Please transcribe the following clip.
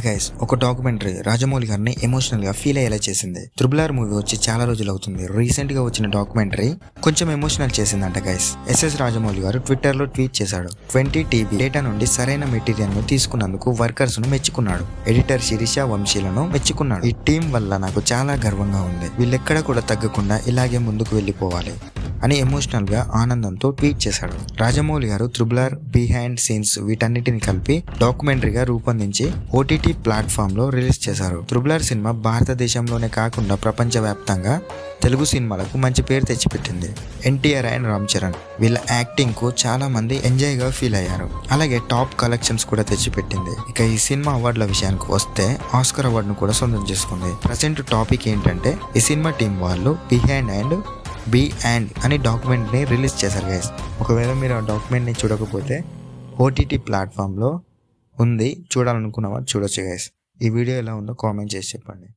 Guys, ఒక documentary Rajamouli గారిని emotional గా ఫీల్ అయ్యేలా చేసింది. త్రిబుల్ మూవీ వచ్చి చాలా రోజులు అవుతుంది. రీసెంట్ గా వచ్చిన డాక్యుమెంటరీ కొంచెం ఎమోషనల్ చేసిందంట గైస్. ఎస్ఎస్ రాజమౌళి గారు ట్విట్టర్ లో ట్వీట్ చేశాడు. 20 టీబీ డేటా నుండి సరైన మెటీరియల్ ను తీసుకున్నందుకు వర్కర్స్ ను మెచ్చుకున్నాడు. ఎడిటర్ శిరీష వంశీలను మెచ్చుకున్నాడు. ఈ టీం వల్ల నాకు చాలా గర్వంగా ఉంది. వీళ్ళెక్కడ కూడా తగ్గకుండా ఇలాగే ముందుకు వెళ్ళిపోవాలి అని ఎమోషనల్ గా ఆనందంతో ట్వీట్ చేశాడు. రాజమౌళి గారు త్రిబుల్ బిహైండ్ సీన్స్ వీటన్నిటిని కలిపి డాక్యుమెంటరీగా రూపొందించి ఓటీటీ ప్లాట్ఫామ్ లో రిలీజ్ చేశారు. త్రిబుల్ సినిమా భారతదేశంలోనే కాకుండా ప్రపంచవ్యాప్తంగా తెలుగు సినిమాలకు మంచి పేరు తెచ్చిపెట్టింది. ఎన్టీఆర్ అండ్ రామ్ చరణ్ వీళ్ళ యాక్టింగ్ కు చాలా మంది ఎంజాయ్ గా ఫీల్ అయ్యారు. అలాగే టాప్ కలెక్షన్స్ కూడా తెచ్చిపెట్టింది. ఇక ఈ సినిమా అవార్డుల విషయానికి వస్తే ఆస్కర్ అవార్డును కూడా సొంతం చేసుకుంది. ప్రజెంట్ టాపిక్ ఏంటంటే ఈ సినిమా టీం వాళ్ళు బిహైండ్ అండ్ బి అండ్ అని డాక్యుమెంట్ని రిలీజ్ చేశారు గైస్. ఒకవేళ మీరు ఆ డాక్యుమెంట్ని చూడకపోతే ఓటీటీ ప్లాట్ఫామ్లో ఉంది, చూడాలనుకున్న వారు చూడొచ్చు గైస్. ఈ వీడియో ఎలా ఉందో కామెంట్ చేసి చెప్పండి.